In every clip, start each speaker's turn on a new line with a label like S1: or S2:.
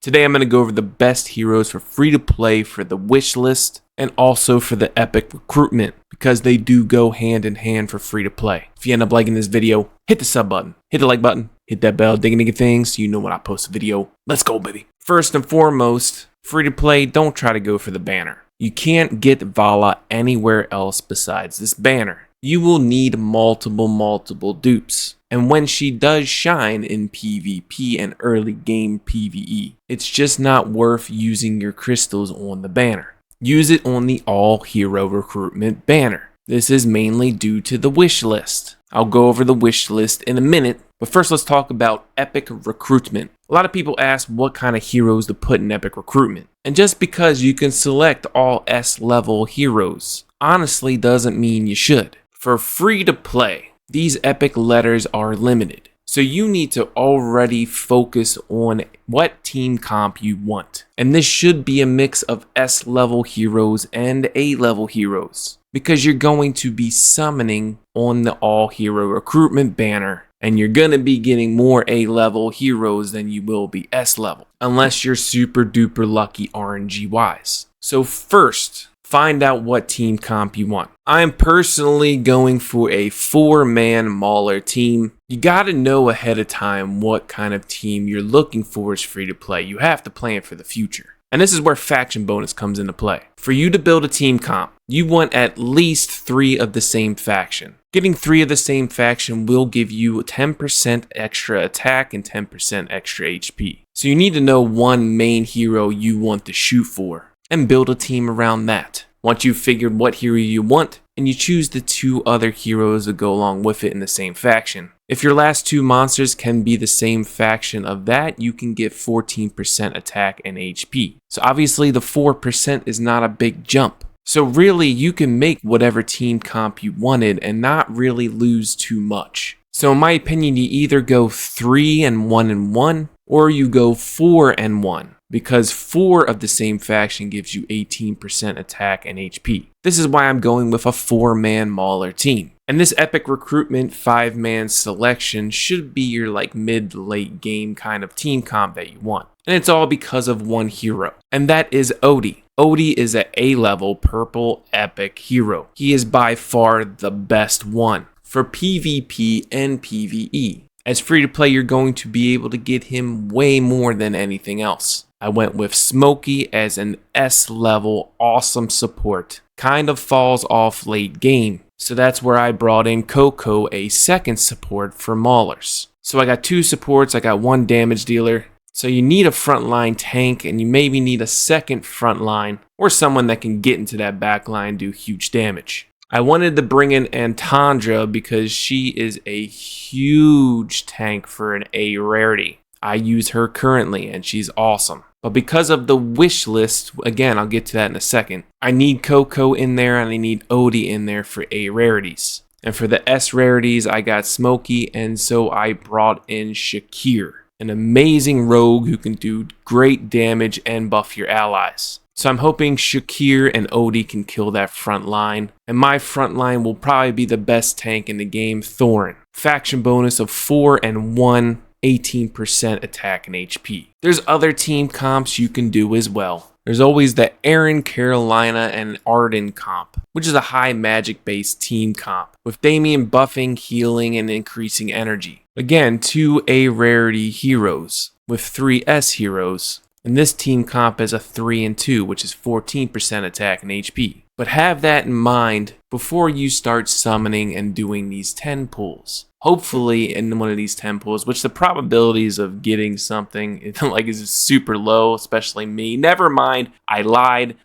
S1: Today I'm going to go over the best heroes for free to play for the Wishlist and also for the Epic Recruitment, because they do go hand in hand for free to play. If you end up liking this video, hit the sub button, hit the like button, hit that bell, ding thing, so you know when I post a video. Let's go, baby. First and foremost, free to play, don't try to go for the banner. You can't get Vala anywhere else besides this banner. You will need multiple dupes. And when she does shine in PvP and early game PvE, it's just not worth using your crystals on the banner. Use it on the all hero recruitment banner. This is mainly due to the wish list. I'll go over the wish list in a minute, but first let's talk about Epic Recruitment. A lot of people ask what kind of heroes to put in Epic Recruitment. And just because you can select all S level heroes, honestly doesn't mean you should. For free to play, these epic letters are limited. So you need to already focus on what team comp you want. And this should be a mix of S level heroes and A level heroes, because you're going to be summoning on the all hero recruitment banner, and you're going to be getting more A level heroes than you will be S level, unless you're super duper lucky RNG wise. So first, find out what team comp you want. I'm personally going for a 4-man Mauler team. You gotta know ahead of time what kind of team you're looking for is free to play. You have to plan for the future. And this is where faction bonus comes into play. For you to build a team comp, you want at least 3 of the same faction. Getting 3 of the same faction will give you 10% extra attack and 10% extra HP. So you need to know one main hero you want to shoot for and build a team around that. Once you've figured what hero you want, and you choose the 2 other heroes to go along with it in the same faction. If your last 2 monsters can be the same faction of that, you can get 14% attack and HP. So obviously the 4% is not a big jump. So really you can make whatever team comp you wanted and not really lose too much. So in my opinion, you either go 3 and 1 and 1, or you go 4 and 1. Because 4 of the same faction gives you 18% attack and HP. This is why I'm going with a 4-man Mauler team. And this Epic Recruitment 5-man selection should be your mid to late game kind of team comp that you want. And it's all because of one hero, and that is Odie. Odie is an A-level purple epic hero. He is by far the best one for PvP and PvE. As free to play, you're going to be able to get him way more than anything else. I went with Smokey as an S-level awesome support. Kind of falls off late game. So that's where I brought in Coco, a second support for Maulers. So I got 2 supports, I got 1 damage dealer. So you need a frontline tank, and you maybe need a second frontline, or someone that can get into that back line and do huge damage. I wanted to bring in Antandra because she is a huge tank for an A rarity. I use her currently and she's awesome. But because of the wish list, again, I'll get to that in a second, I need Coco in there and I need Odie in there for A rarities. And for the S rarities, I got Smokey, and so I brought in Shakir, an amazing rogue who can do great damage and buff your allies. So I'm hoping Shakir and Odie can kill that front line. And my front line will probably be the best tank in the game, Thorin. Faction bonus of 4 and 1, 18% attack and HP. There's other team comps you can do as well. There's always the Aaron, Carolina, and Arden comp, which is a high magic based team comp, with Damien buffing, healing, and increasing energy. Again, 2 A rarity heroes with 3 S heroes. And this team comp is a 3 and 2, which is 14% attack and HP. But have that in mind before you start summoning and doing these 10 pulls. Hopefully in one of these 10 pulls, which the probabilities of getting something is super low, especially me. Never mind, I lied.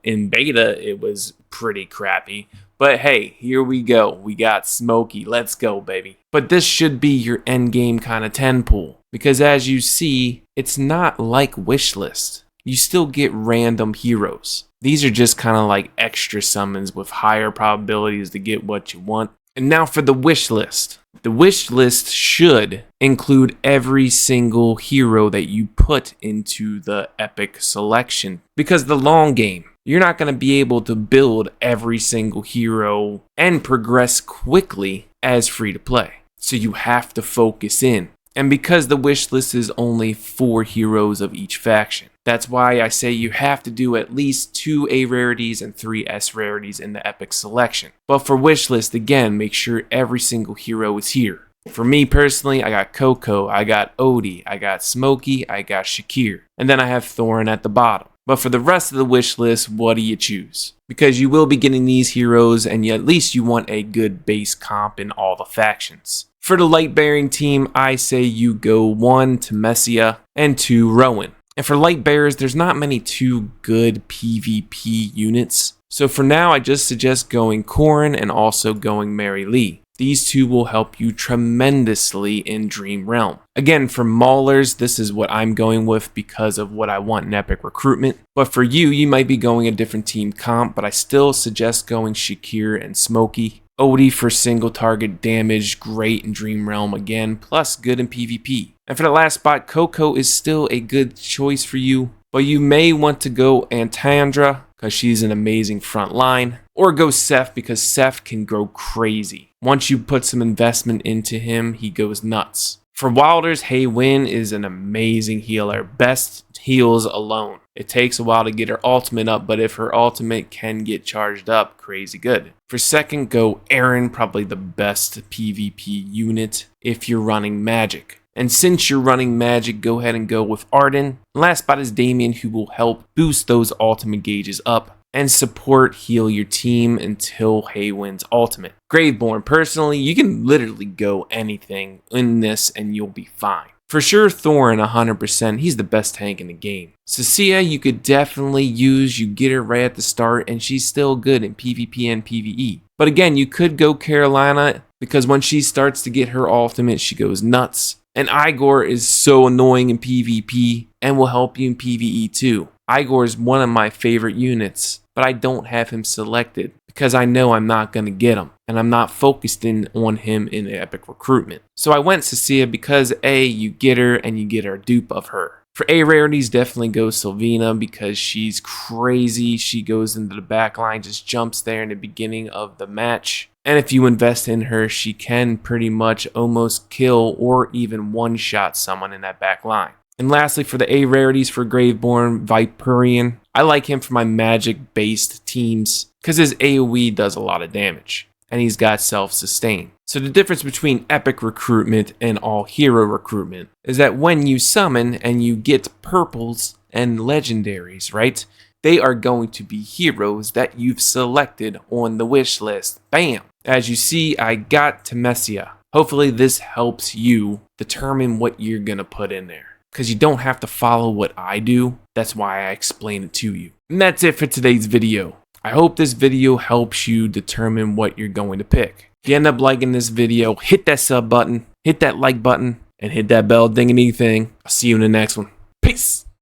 S1: In beta, it was pretty crappy. But hey, here we go. We got Smokey. Let's go, baby. But this should be your end game kind of 10 pull. Because as you see, it's not like Wishlist. You still get random heroes. These are just kind of like extra summons with higher probabilities to get what you want. And now for the wish list. The wish list should include every single hero that you put into the epic selection. Because the long game, you're not going to be able to build every single hero and progress quickly as free to play. So you have to focus in. And because the wish list is only 4 heroes of each faction, that's why I say you have to do at least 2 A rarities and 3 S rarities in the epic selection. But for wishlist, again, make sure every single hero is here. For me personally, I got Coco, I got Odie, I got Smokey, I got Shakir, and then I have Thorin at the bottom. But for the rest of the wish list, what do you choose? Because you will be getting these heroes, and at least you want a good base comp in all the factions. For the light bearing team, I say you go 1 Temesia and 2 Rowan. And for light bearers, there's not many too good PvP units. So for now, I just suggest going Corrin and also going Mary Lee. These 2 will help you tremendously in Dream Realm. Again, for Maulers, this is what I'm going with because of what I want in epic recruitment. But for you, you might be going a different team comp, but I still suggest going Shakir and Smokey. Odie for single target damage, great in Dream Realm again, plus good in PvP. And for the last spot, Coco is still a good choice for you, but you may want to go Antandra because she's an amazing front line, or go Seth because Seth can grow crazy. Once you put some investment into him, he goes nuts. For Wilders, Hei Win is an amazing healer, best heals alone. It takes a while to get her ultimate up, but if her ultimate can get charged up, crazy good. For second, go Aaron, probably the best PvP unit if you're running magic. And since you're running magic, go ahead and go with Arden. Last spot is Damien, who will help boost those ultimate gauges up and support heal your team until Hei wins ultimate. Graveborn, personally, you can literally go anything in this and you'll be fine. For sure, Thorin 100%, he's the best tank in the game. Cecilia, you could definitely use, you get her right at the start and she's still good in PvP and PvE. But again, you could go Carolina because when she starts to get her ultimate, she goes nuts. And Igor is so annoying in PvP and will help you in PvE too. Igor is one of my favorite units, but I don't have him selected because I know I'm not going to get him and I'm not focused in on him in the epic recruitment. So I went Cecilia because A, you get her and you get a dupe of her. For A rarities, definitely go Sylvina because she's crazy. She goes into the back line, just jumps there in the beginning of the match. And if you invest in her, she can pretty much almost kill or even one-shot someone in that back line. And lastly, for the A rarities for Graveborn, Viperian. I like him for my magic-based teams because his AoE does a lot of damage. And he's got self-sustain. So the difference between epic recruitment and all hero recruitment is that when you summon and you get purples and legendaries, right? They are going to be heroes that you've selected on the wish list. Bam! As you see, I got Temesia. Hopefully this helps you determine what you're going to put in there. Because you don't have to follow what I do. That's why I explain it to you. And that's it for today's video. I hope this video helps you determine what you're going to pick. If you end up liking this video, hit that sub button, hit that like button, and hit that bell dingity thing. I'll see you in the next one. Peace!